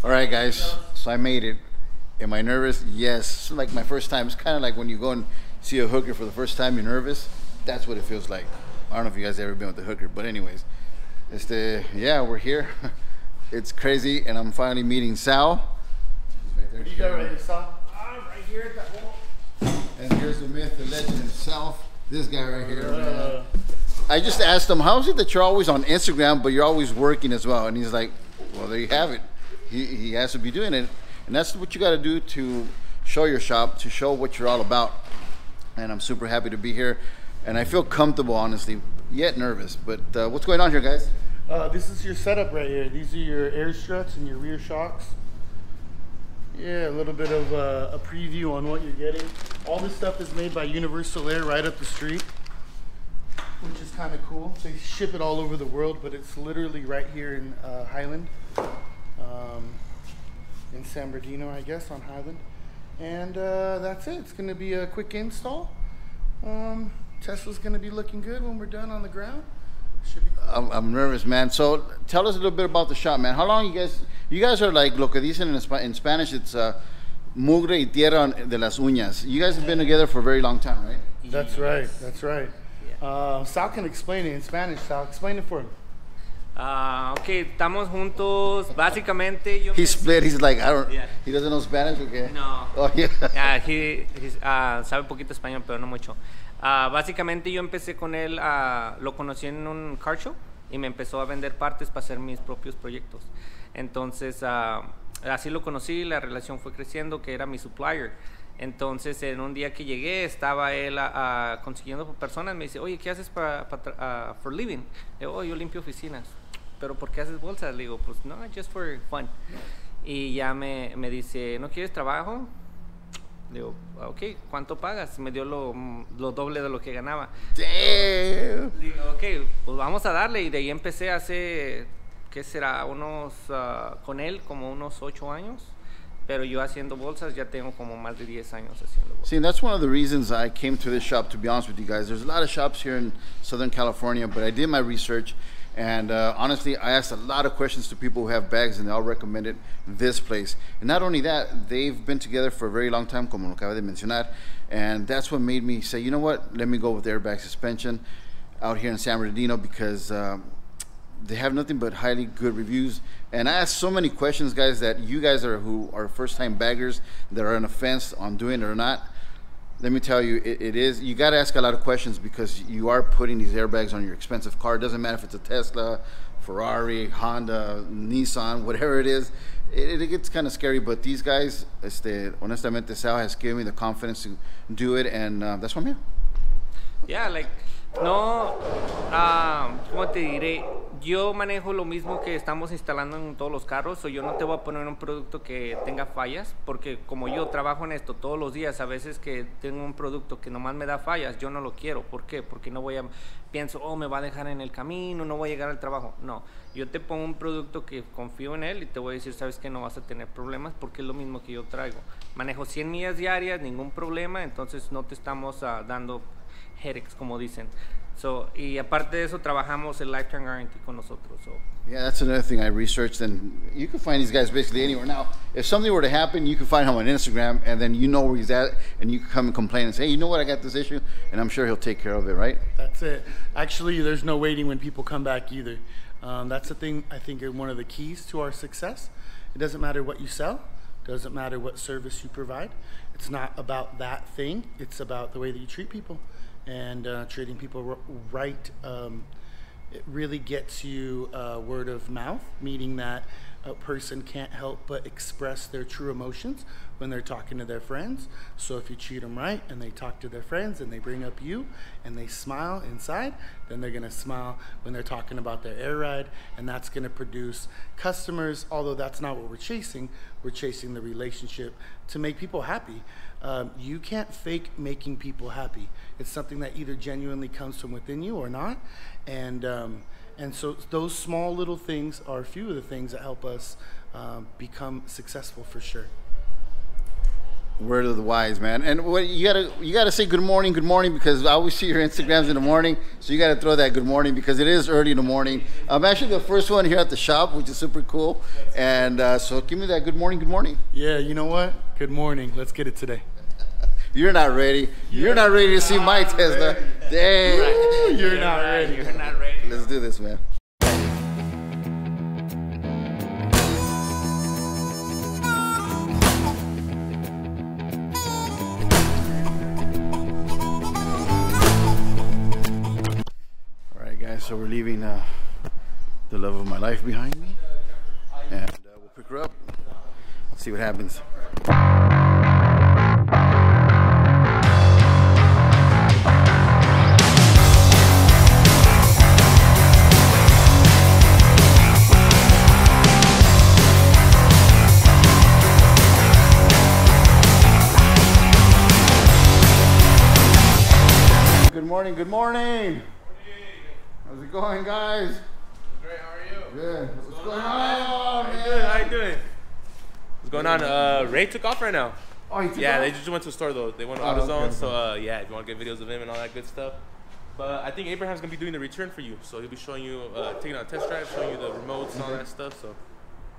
All right, guys. So I made it. Am I nervous? Yes. It's like my first time. It's kind of like when you go and see a hooker for the first time, you're nervous. That's what it feels like. I don't know if you guys have ever been with a hooker, but anyways, yeah, we're here. It's crazy, and I'm finally meeting Sal. Right there. What do you got right here, Sal? Right here at that wall. And here's the myth, the legend himself. This guy right here. I just asked him, how is it that you're always on Instagram, but you're always working as well? And he's like, well, there you have it. He has to be doing it. And that's what you got to do to show your shop, to show what you're all about. And I'm super happy to be here. And I feel comfortable, honestly, yet nervous. But what's going on here, guys? This is your setup right here. These are your air struts and your rear shocks. Yeah, a little bit of a preview on what you're getting. All this stuff is made by Universal Air right up the street, which is kind of cool. They ship it all over the world, but it's literally right here in Highland, in San Bernardino, I guess, on Highland. And that's it. It's going to be a quick install. Tesla's going to be looking good when we're done on the ground. Should be cool. I'm nervous, man. So tell us a little bit about the shop, man. How long you guys are like, lo que dicen in Spanish, it's mugre y tierra de las uñas. You guys have been together for a very long time, right? That's right. That's right. Yeah. Sal can explain it in Spanish. Sal, explain it for him. Ok, estamos juntos, básicamente yo... He split, he's like, he doesn't know Spanish, okay? No. Oh, yeah. Sabe poquito español, pero no mucho. Básicamente yo empecé con él, lo conocí en un car show y me empezó a vender partes para hacer mis propios proyectos. Entonces, así lo conocí, la relación fue creciendo, que era mi supplier. Entonces, en un día que llegué, estaba él consiguiendo personas, me dice, oye, ¿qué haces for living? Le digo, oh, yo limpio oficinas. ¿Pero por qué haces bolsas? Le digo, pues no, just for fun. Y ya me dice, ¿no quieres trabajo? Le digo, ok, ¿cuánto pagas? Me dio lo doble de lo que ganaba. Damn. Digo, ok, pues vamos a darle. Y de ahí empecé hace, ¿qué será? Con él como unos 8 años. Pero yo haciendo bolsas ya tengo como más de 10 años haciendo bolsas. See, and that's one of the reasons I came to this shop, to be honest with you guys. There's a lot of shops here in Southern California, but I did my research. And honestly, I asked a lot of questions to people who have bags, and they all recommended this place. And not only that, they've been together for a very long time, como lo acaba de mencionar. And that's what made me say, you know what, let me go with AirBag Suspension out here in San Bernardino, because they have nothing but highly good reviews. And I asked so many questions, guys, that you guys who are first-time baggers that are on the fence on doing it or not. Let me tell you, you got to ask a lot of questions, because you are putting these airbags on your expensive car. It doesn't matter if it's a Tesla, Ferrari, Honda, Nissan, whatever it is. It gets kind of scary, but these guys, honestamente, Sal has given me the confidence to do it, and that's why I'm here. Yeah, like, no, ¿cómo te diré? Yo manejo lo mismo que estamos instalando en todos los carros, o yo no te voy a poner un producto que tenga fallas, porque como yo trabajo en esto todos los días, a veces que tengo un producto que nomás me da fallas, yo no lo quiero. ¿Por qué? Porque pienso, oh, me va a dejar en el camino, no voy a llegar al trabajo. No, yo te pongo un producto que confío en él y te voy a decir, sabes que no vas a tener problemas, porque es lo mismo que yo traigo. Manejo 100 millas diarias, ningún problema, entonces no te estamos dando headaches, como dicen. So, y aparte de eso, trabajamos el lifetime guarantee con nosotros. So. Yeah, that's another thing I researched, and you can find these guys basically anywhere. Now, if something were to happen, you can find him on Instagram, and then you know where he's at, and you can come and complain and say, hey, you know what, I got this issue, and I'm sure he'll take care of it, right? That's it. Actually, there's no waiting when people come back either. That's the thing, I think, one of the keys to our success. It doesn't matter what you sell. It doesn't matter what service you provide. It's not about that thing. It's about the way that you treat people. And treating people right, it really gets you word of mouth, meaning that a person can't help but express their true emotions when they're talking to their friends. So if you treat them right and they talk to their friends and they bring up you and they smile inside, then they're going to smile when they're talking about their air ride, and that's going to produce customers. Although that's not what we're chasing the relationship to make people happy. You can't fake making people happy. It's something that either genuinely comes from within you or not. And so those small little things are a few of the things that help us become successful for sure. Word of the wise, man. And what you gotta say good morning, because I always see your Instagrams in the morning, so you gotta throw that good morning because it is early in the morning. I'm actually the first one here at the shop, which is super cool. And so give me that good morning. Yeah, you know what? Good morning. Let's get it today. You're not ready. You're not ready to see my Tesla. Dang. You're not ready. You're not ready. Let's do this, man. So we're leaving the love of my life behind me, and we'll pick her up, see what happens. Good morning. How's it going, guys? Great, how are you? Good. What's going on, man? Good, how you doing? What's going on? Ray took off right now. Oh, he took Yeah, off? they just went to the store though. They went to AutoZone, okay. So yeah, if you want to get videos of him and all that good stuff. But I think Abraham's gonna be doing the return for you, so he'll be showing you, taking out a test drive, showing you the remotes and all that stuff. So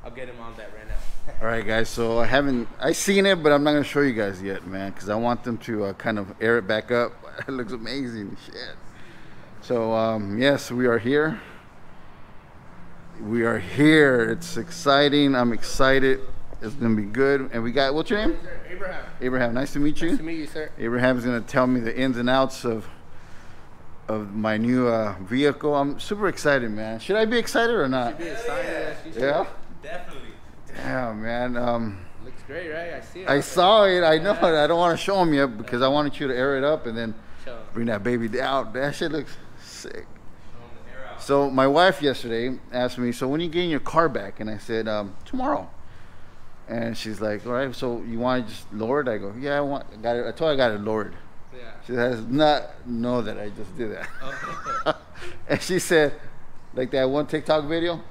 I'll get him on that right now. All right, guys. So I seen it, but I'm not gonna show you guys yet, man, because I want them to kind of air it back up. It looks amazing, shit. So yes, we are here. We are here. It's exciting. I'm excited. It's gonna be good. And we got, what's your name? Abraham. Abraham. Nice to meet you. Nice to meet you, sir. Abraham's gonna tell me the ins and outs of my new vehicle. I'm super excited, man. Should I be excited or not? You should be excited. Yeah. Definitely. Damn, man. Looks great, right? I see it. I saw it. I know it. I don't want to show them yet because I wanted you to air it up and then bring that baby down. That shit looks sick. So my wife yesterday asked me, so when are you getting your car back? And I said, tomorrow. And she's like, all right, so you want to just lower it? I go, yeah, I got it. I told her I got it lowered. Yeah. She does not know that I just did that. Oh. And she said, like that one TikTok video,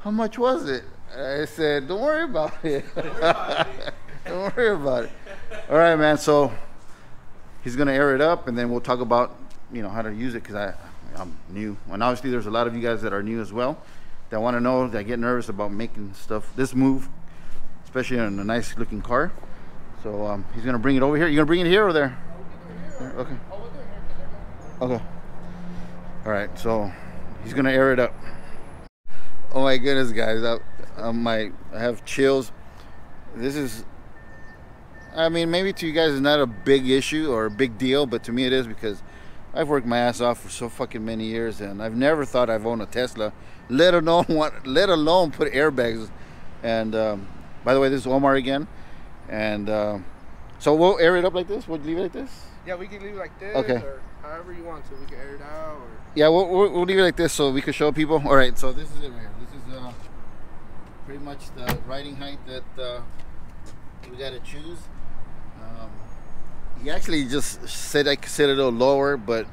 how much was it? I said, don't worry about it. Don't worry about it. All right, man. So he's going to air it up, and then we'll talk about, how to use it because I'm new. And obviously there's a lot of you guys that are new as well that want to know, that get nervous about making this move, especially in a nice looking car. So he's going to bring it over here. You going to bring it here or there? Okay. Okay. All right. So he's going to air it up. Oh my goodness, guys. I have chills. This is, I mean, maybe to you guys it's not a big issue or a big deal, but to me it is because I've worked my ass off for so fucking many years, and I've never thought I've owned a Tesla, let alone put airbags. And by the way, this is Omar again, and so we'll air it up like this. We'll leave it like this. Yeah, we can leave it like this. Okay. Or however you want to. We can air it out. Or... Yeah, we'll leave it like this so we can show people. All right. So this is it right here. This is pretty much the riding height that we got to choose. He actually just said I could sit a little lower, but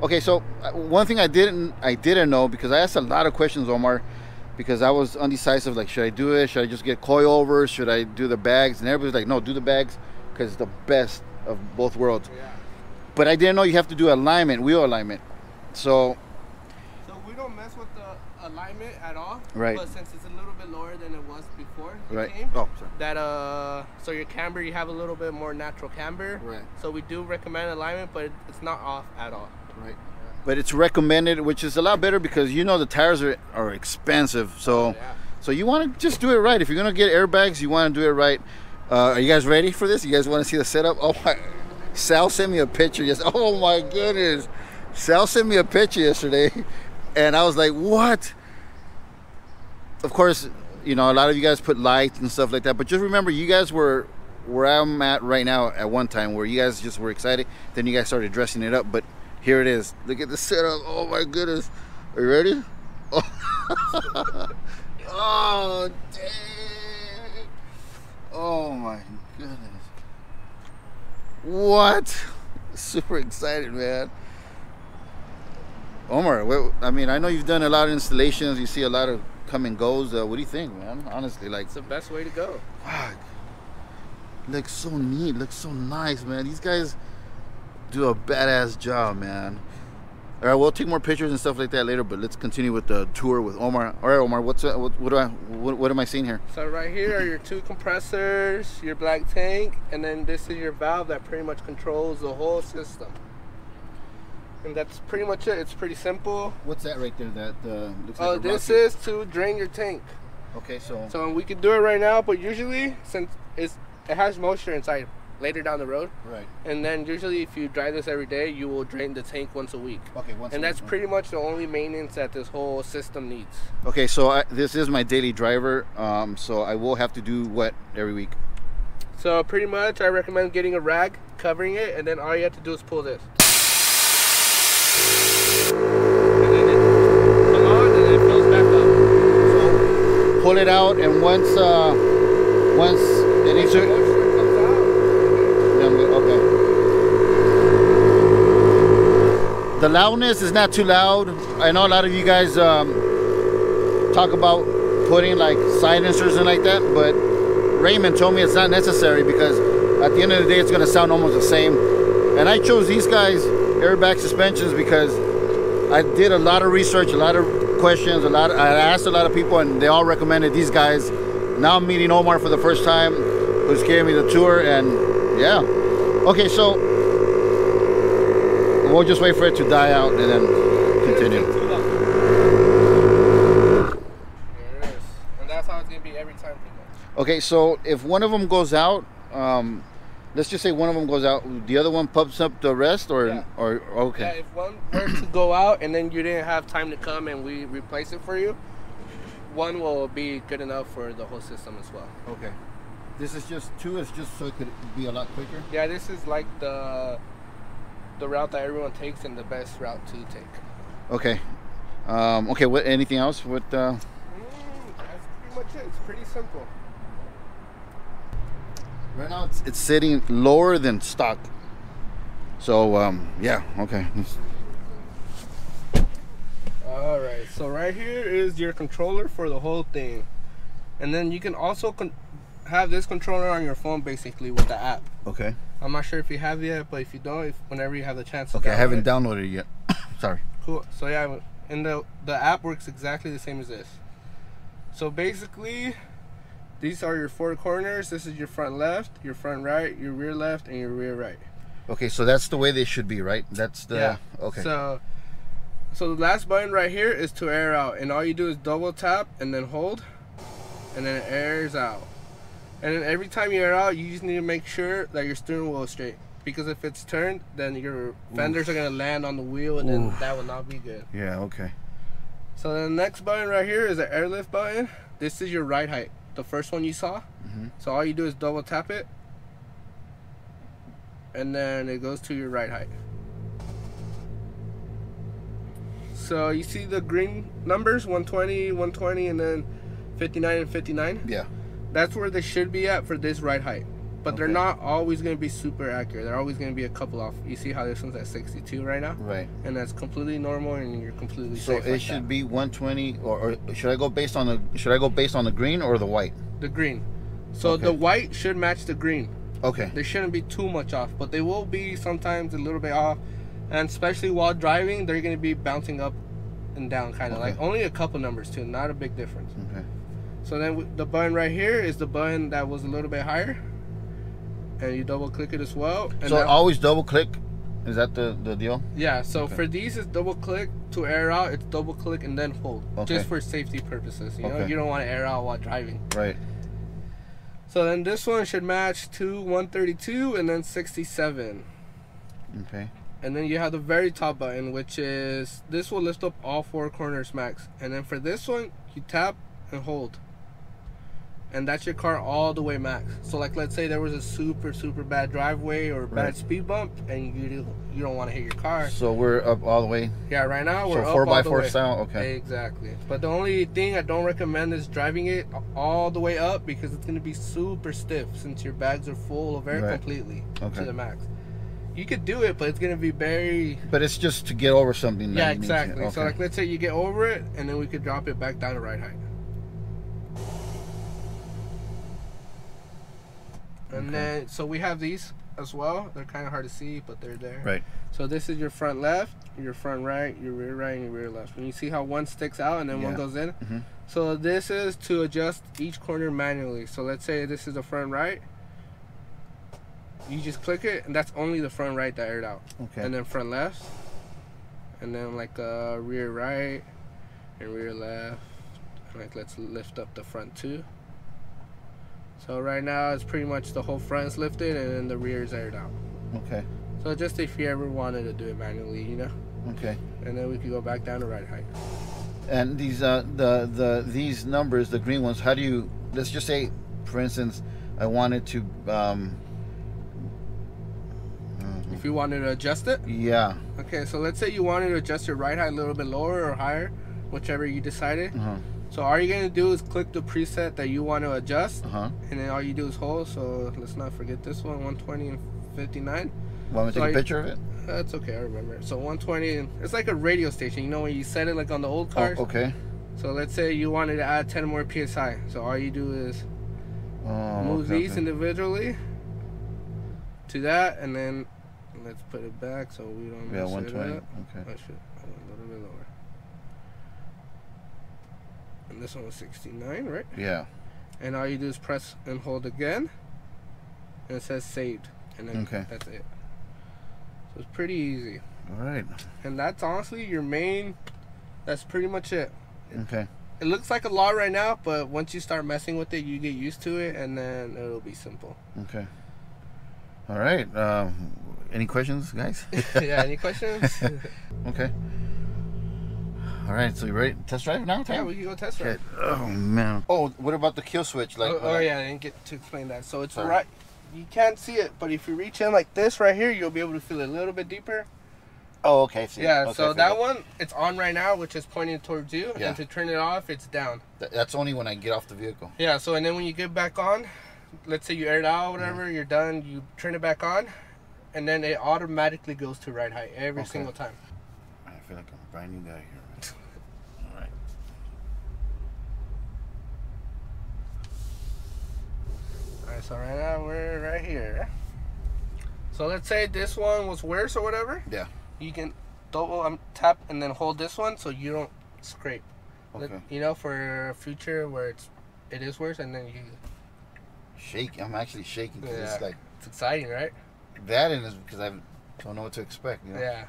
okay. So one thing I didn't know, because I asked a lot of questions, Omar, because I was undecisive. Like, should I do it? Should I just get coilovers? Should I do the bags? And everybody's like, no, do the bags because it's the best of both worlds. Yeah. But I didn't know you have to do alignment, wheel alignment. So we don't mess with the alignment at all. Right. But since it's a little bit lower than it was before, right. Came, oh, sorry. That so your camber, you have a little bit more natural camber. Right. So we do recommend alignment, but it's not off at all. Right. But it's recommended, which is a lot better because the tires are expensive. So so you want to just do it right. If you're gonna get airbags, you want to do it right. Are you guys ready for this? You guys want to see the setup? Oh my! Sal sent me a picture. Oh my goodness! Sal sent me a picture yesterday, and I was like, "What?" Of course, a lot of you guys put lights and stuff like that. But just remember, you guys were where I'm at right now at one time, where you guys just were excited. Then you guys started dressing it up. But here it is. Look at the setup. Oh my goodness! Are you ready? Oh, oh dang! Oh my goodness. What? Super excited, man. Omar, I mean, I know you've done a lot of installations. You see a lot of come and goes. What do you think, man? Honestly, like, it's the best way to go. Fuck. Looks so neat. Looks so nice, man. These guys do a badass job, man. All right, we'll take more pictures and stuff like that later, but let's continue with the tour with Omar. All right, Omar, what am I seeing here? So right here are your 2 compressors, your black tank, and then this is your valve that pretty much controls the whole system. And that's pretty much it. It's pretty simple. What's that right there? That looks like this is to drain your tank. Okay, so we could do it right now, but usually since it has moisture inside later down the road, right? And then usually if you drive this every day, you will drain the tank once a week. Okay, and that's pretty much the only maintenance that this whole system needs. Okay, so this is my daily driver, so I will have to do what every week? So pretty much I recommend getting a rag, covering it, and then all you have to do is pull this. And then it comes on and it fills back up. So pull it out, and once it needs to... The loudness is not too loud. I know a lot of you guys talk about putting like silencers and like that, but Raymond told me it's not necessary because at the end of the day it's going to sound almost the same. And I chose these guys, AirBag Suspensions, because I did a lot of research, a lot of questions, I asked a lot of people, and they all recommended these guys. Now I'm meeting Omar for the first time, who's giving me the tour, and yeah. Okay, so we'll just wait for it to die out and then continue. There it is. And that's how it's going to be every time. Okay, so if one of them goes out, let's just say one of them goes out, the other one pumps up the rest, or yeah. Or okay. Yeah, if one were to go out and then you didn't have time to come and we replace it for you, one will be good enough for the whole system as well. Okay. This is just so it could be a lot quicker. Yeah, this is like the route that everyone takes and the best route to take. Okay. Okay. What? Anything else? What? That's pretty much it. It's pretty simple. Right now, it's sitting lower than stock. So yeah. Okay. All right. So right here is your controller for the whole thing, and then you can also have this controller on your phone, basically with the app. Okay. I'm not sure if you have yet, but if you don't, whenever you have the chance to I haven't downloaded it yet. Sorry. Cool. So yeah, and the app works exactly the same as this. So basically, these are your 4 corners. This is your front left, your front right, your rear left, and your rear right. Okay, so that's the way they should be, right? That's the... Yeah. Okay. So the last button right here is to air out, and all you do is double tap and then hold, and then it airs out. And then every time you air out, you just need to make sure that your steering wheel is straight, because if it's turned, then your fenders are going to land on the wheel, and then that will not be good. Yeah, okay. So the next button right here is the airlift button. This is your ride height, the first one you saw. So all you do is double tap it, and then it goes to your ride height. So you see the green numbers, 120, 120, and then 59 and 59? Yeah. That's where they should be at for this ride height. But they're not always going to be super accurate. They're always going to be a couple off. You see how this one's at 62 right now? Right. And that's completely normal, and you're completely so safe. So it should be 120, or should I go based on the green or the white? The green. So the white should match the green. Okay. They shouldn't be too much off, but they will be sometimes a little bit off. And especially while driving, they're going to be bouncing up and down, kind of like only a couple numbers too, not a big difference. Okay. So then the button right here is the button that was a little bit higher, and you double click it as well. And so always double click? Is that the deal? Yeah, so for these it's double click. To air out, it's double click and then hold, just for safety purposes. You know, you don't want to air out while driving. Right. So then this one should match to 132 and then 67. Okay. And then you have the very top button, which is, this will lift up all 4 corners max. And then for this one, you tap and hold. And that's your car all the way max. So like, let's say there was a super bad driveway or bad speed bump, and you don't want to hit your car. So we're up all the way? Yeah, right now we're up 4x4 style? Okay. Exactly. But the only thing I don't recommend is driving it all the way up, because it's going to be super stiff since your bags are full of air completely to the max. You could do it, but it's going to be very... But it's just to get over something. Yeah, exactly. So like, let's say you get over it, and then we could drop it back down to ride height. And then, so we have these as well. They're kind of hard to see, but they're there. Right. So this is your front left, your front right, your rear right, and your rear left. And you see how one sticks out and then one goes in? Mm-hmm. So this is to adjust each corner manually. So let's say this is the front right. You just click it, and that's only the front right that aired out. Okay. And then front left, and then like rear right and rear left. Like, let's lift up the front too. So right now it's pretty much the whole front is lifted and then the rear is aired out. Okay. So just if you ever wanted to do it manually, you know. Okay. And then we could go back down to ride height. And these these numbers, the green ones, how do you? Let's just say, for instance, I wanted to. If you wanted to adjust it. Yeah. Okay, so let's say you wanted to adjust your ride height a little bit lower or higher, whichever you decided. So all you're gonna do is click the preset that you want to adjust, and then all you do is hold. So let's not forget this one, 120 and 59. Want me to take a picture of it? That's okay, I remember. So 120, it's like a radio station. You know when you set it like on the old cars? Oh, okay. So let's say you wanted to add 10 more PSI. So all you do is move these individually to that, and then let's put it back so we don't mess 120. it up. Okay. I should a little bit lower. And this one was 69, right? Yeah. And all you do is press and hold again, and it says saved, and then that's it. So it's pretty easy. All right. And that's honestly your main. That's pretty much it. Okay. It looks like a lot right now, but once you start messing with it, you get used to it, and then it'll be simple. Okay. All right. Any questions, guys? Yeah. Any questions? Okay. All right. So you ready? Test drive now? Yeah, we can go test drive. Oh man. Oh, what about the kill switch? Like. Oh yeah, I didn't get to explain that. So it's right. You can't see it, but if you reach in like this right here, you'll be able to feel it a little bit deeper. Oh, okay. See. Yeah, okay, so that one, it's on right now, which is pointing towards you. Yeah. And to turn it off, it's down. That's only when I get off the vehicle. Yeah, so and then when you get back on, let's say you aired out or whatever, you're done, you turn it back on, and then it automatically goes to ride height every single time. I feel like I'm a brand new guy here. All right. Alright, so right now we're right here. So let's say this one was worse or whatever. Yeah. You can double tap and then hold this one so you don't scrape. Okay. You know, for future where it is worse, and then you shake. I'm actually shaking because it's like it's exciting, right? That and it's because I don't know what to expect. You know? Yeah.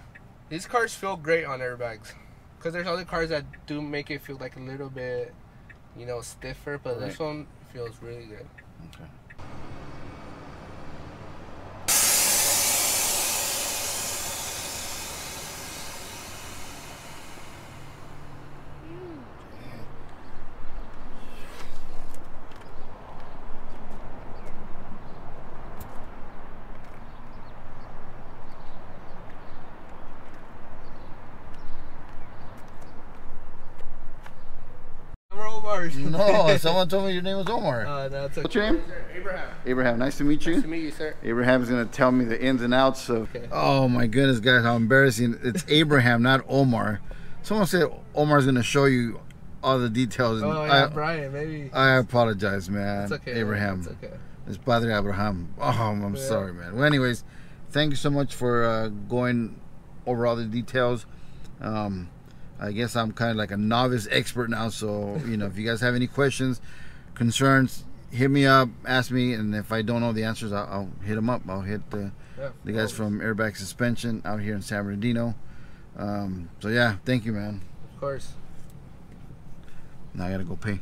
These cars feel great on airbags because there's other cars that do make it feel like a little bit, you know, stiffer, but this one feels really good. Okay. No, someone told me your name was Omar. That's okay. What's your name? Abraham. Abraham, nice to meet you. Nice to meet you, sir. Abraham's going to tell me the ins and outs of... Okay. Oh my goodness, guys, how embarrassing. It's Abraham, not Omar. Someone said Omar's going to show you all the details. Oh, yeah, Brian, maybe. I apologize, man. It's okay. Abraham. It's okay. It's Padre Abraham. Oh, I'm sorry, man. Well, anyways, thank you so much for going over all the details. I guess I'm kind of like a novice expert now, so you know, if you guys have any questions, concerns, hit me up, ask me, and if I don't know the answers, I'll hit them up. I'll hit the guys from AirBag Suspension out here in San Bernardino. So yeah, thank you, man. Of course. Now I gotta go pay.